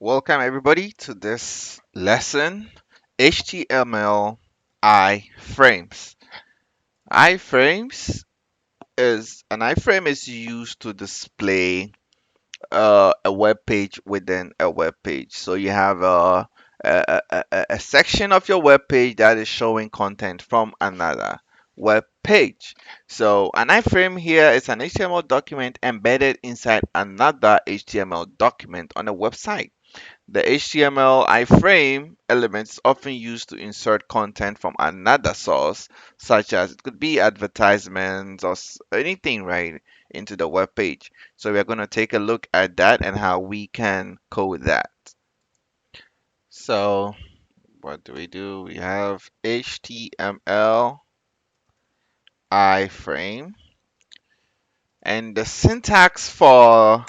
Welcome everybody to this lesson, HTML iframes. iframes an iframe is used to display a web page within a web page. So you have a section of your web page that is showing content from another web page. So an iframe here is an HTML document embedded inside another HTML document on a website. The HTML iframe element is often used to insert content from another source, such as it could be advertisements or anything, right, into the web page. So we're going to take a look at that and how we can code that. So what do? We have HTML iframe, and the syntax for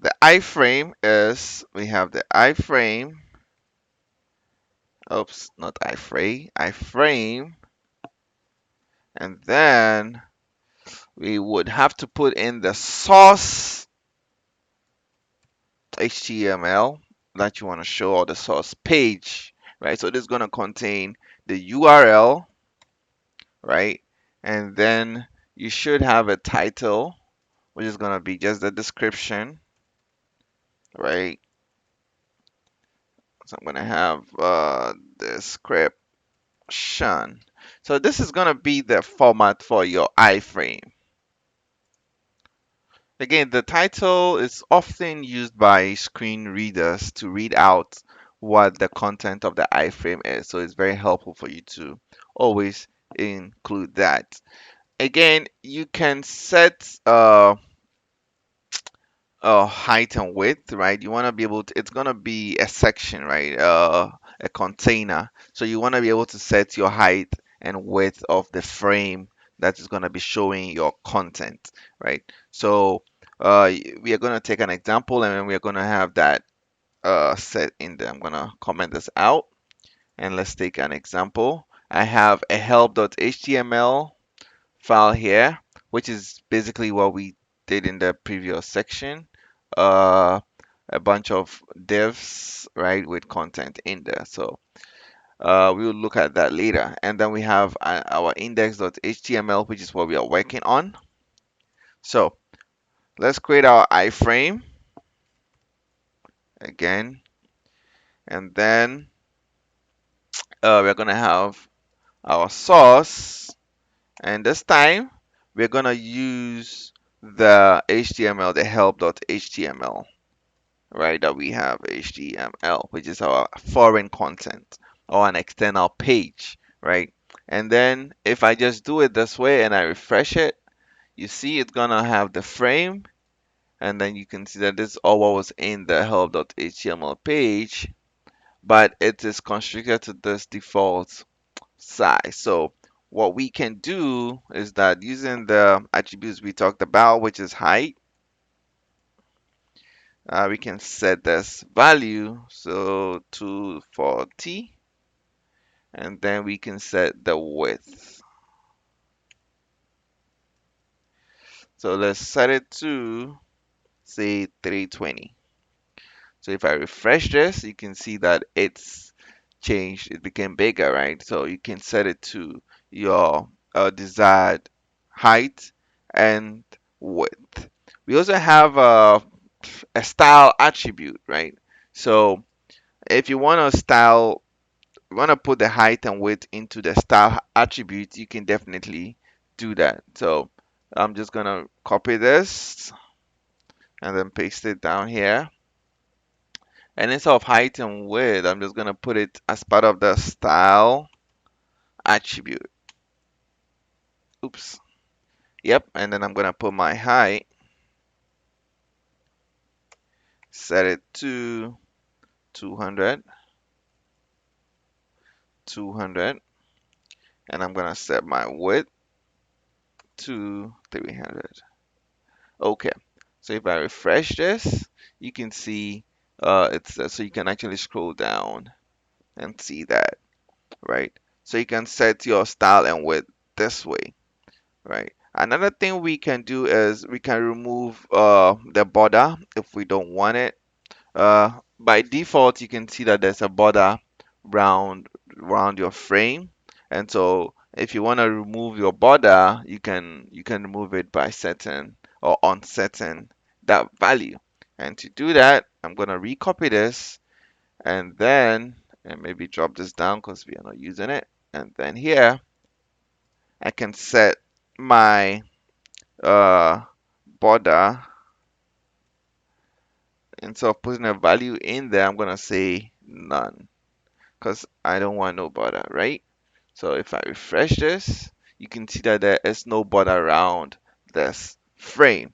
the iframe is we have the iframe. Oops, not iframe, and then we would have to put in the source HTML that you want to show, or the source page, right? So this is going to contain the URL, right? And then you should have a title, which is going to be just the description, right? So I'm going to have description. So this is going to be the format for your iframe. Again, the title is often used by screen readers to read out what the content of the iframe is. So it's very helpful for you to always include that. Again, you can set height and width, right? You want to be able to, it's going to be a section, right? A container. So you want to be able to set your height and width of the frame that is going to be showing your content, right? So we are going to take an example and then we are going to have that set in there. I'm going to comment this out and let's take an example. I have a help.html file here, which is basically what we did in the previous section. Uh, a bunch of divs, right, with content in there. So we will look at that later. And then we have our index.html, which is what we are working on. So let's create our iframe again, and then we're gonna have our source, and this time we're gonna use the HTML, the help.html, right? That we have HTML, which is our foreign content or an external page, right? And then if I just do it this way and I refresh it, you see it's gonna have the frame, and then you can see that this is all what was in the help.html page, but it is constricted to this default size. So what we can do is that using the attributes we talked about, which is height, we can set this value so to 40, and then we can set the width. So let's set it to say 320. So if I refresh this, you can see that it's changed, it became bigger, right? So you can set it to your desired height and width. We also have a style attribute, right? So if you want to style, you want to put the height and width into the style attribute, you can definitely do that. So I'm just gonna copy this and then paste it down here. And instead of height and width, I'm just gonna put it as part of the style attribute. Oops. Yep. And then I'm gonna put my height, set it to 200, 200, and I'm gonna set my width to 300. Okay. So if I refresh this, you can see it's so you can actually scroll down and see that, right? So you can set your style and width this way, right? Another thing we can do is we can remove the border if we don't want it. by default, you can see that there's a border round around your frame. And so if you want to remove your border, you can remove it by setting or unsetting that value. And to do that, I'm going to recopy this and then and maybe drop this down because we are not using it. And then here I can set my uh, border. Instead of putting a value in there, I'm going to say none because I don't want no border, right? So if I refresh this, you can see that there is no border around this frame.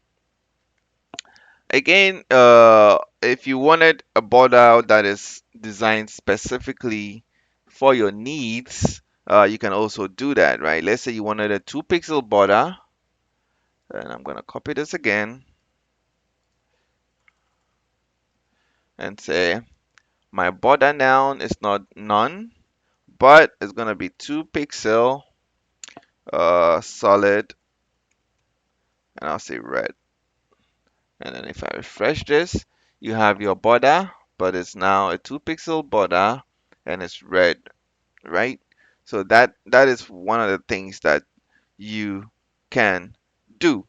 Again, if you wanted a border that is designed specifically for your needs, you can also do that, right? Let's say you wanted a 2 pixel border, and I'm going to copy this again and say my border now is not none, but it's going to be 2 pixel solid, and I'll say red. And then if I refresh this, you have your border, but it's now a 2 pixel border and it's red, right? So that is one of the things that you can do,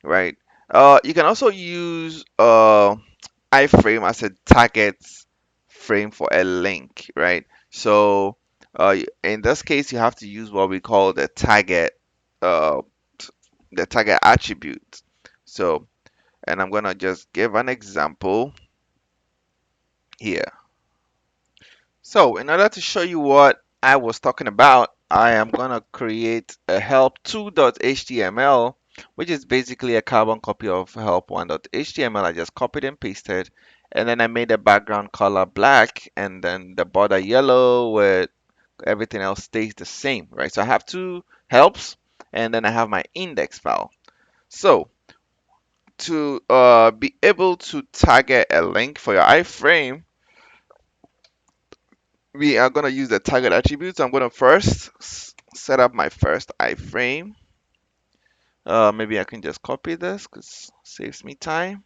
right? You can also use iframe as a target frame for a link, right? So in this case, you have to use what we call uh, the target attribute. So, and I'm gonna just give an example here. So in order to show you what I was talking about, I am gonna create a help2.html, which is basically a carbon copy of help1.html. I just copied and pasted, and then I made the background color black, and then the border yellow with everything else stays the same, right? So I have two helps, and then I have my index file. So to be able to target a link for your iframe, we are going to use the target attributes. I'm going to first set up my first iframe. Maybe I can just copy this because it saves me time.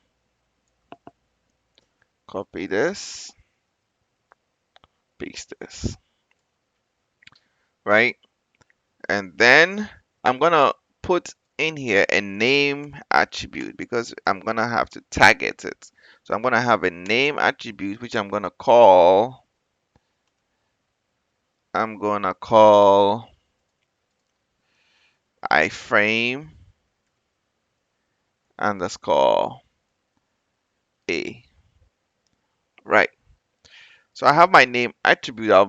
Copy this, paste this, right? And then I'm going to put in here a name attribute because I'm going to have to target it. So I'm going to have a name attribute which I'm going to call iframe underscore a, right? So I have my name attribute. Do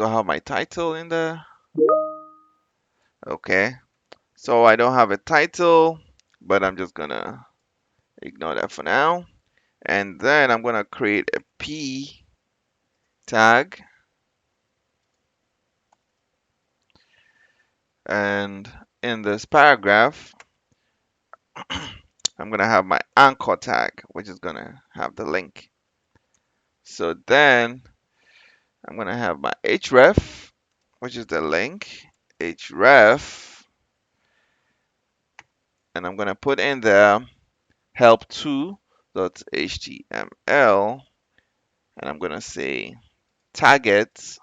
I have my title in there? Okay. So I don't have a title, but I'm just gonna ignore that for now. And then I'm gonna create a p tag, and in this paragraph, I'm gonna have my anchor tag, which is gonna have the link. So then I'm gonna have my href, which is the link, href, and I'm gonna put in there help2.html, and I'm going to say target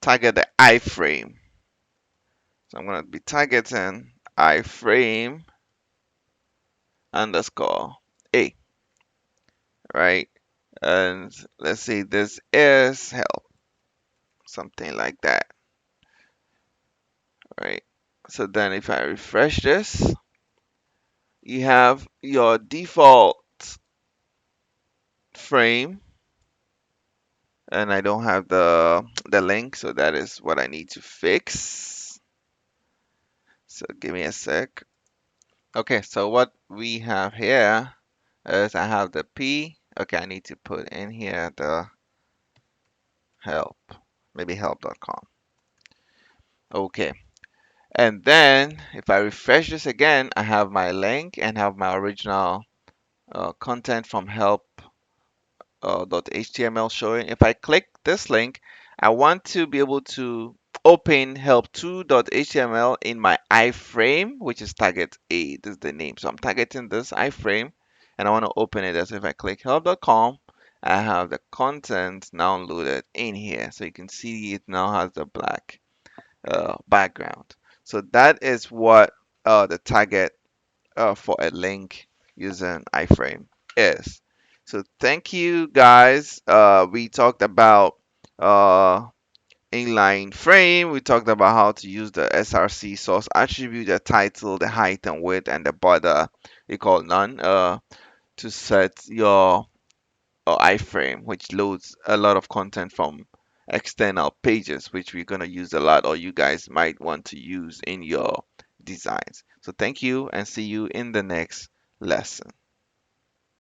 the iframe. So I'm going to be targeting iframe underscore a, right? And let's say this is help, something like that, right? So then if I refresh this, you have your default frame, and I don't have the link, so that is what I need to fix. So give me a sec. Okay, so what we have here is I have the P. Okay, I need to put in here the help, maybe help.com. Okay, and then if I refresh this again, I have my link and have my original content from help.html showing. If I click this link, I want to be able to open help2.html in my iframe, which is target A. This is the name. So I'm targeting this iframe and I want to open it. As if I click help.com, I have the content now loaded in here. So you can see it now has the black background. So that is what the target for a link using iframe is. So thank you guys. We talked about uh, inline frame. We talked about how to use the src source attribute, the title, the height and width, and the border we call none to set your iframe, which loads a lot of content from external pages, which we're going to use a lot, or you guys might want to use in your designs. So thank you and see you in the next lesson.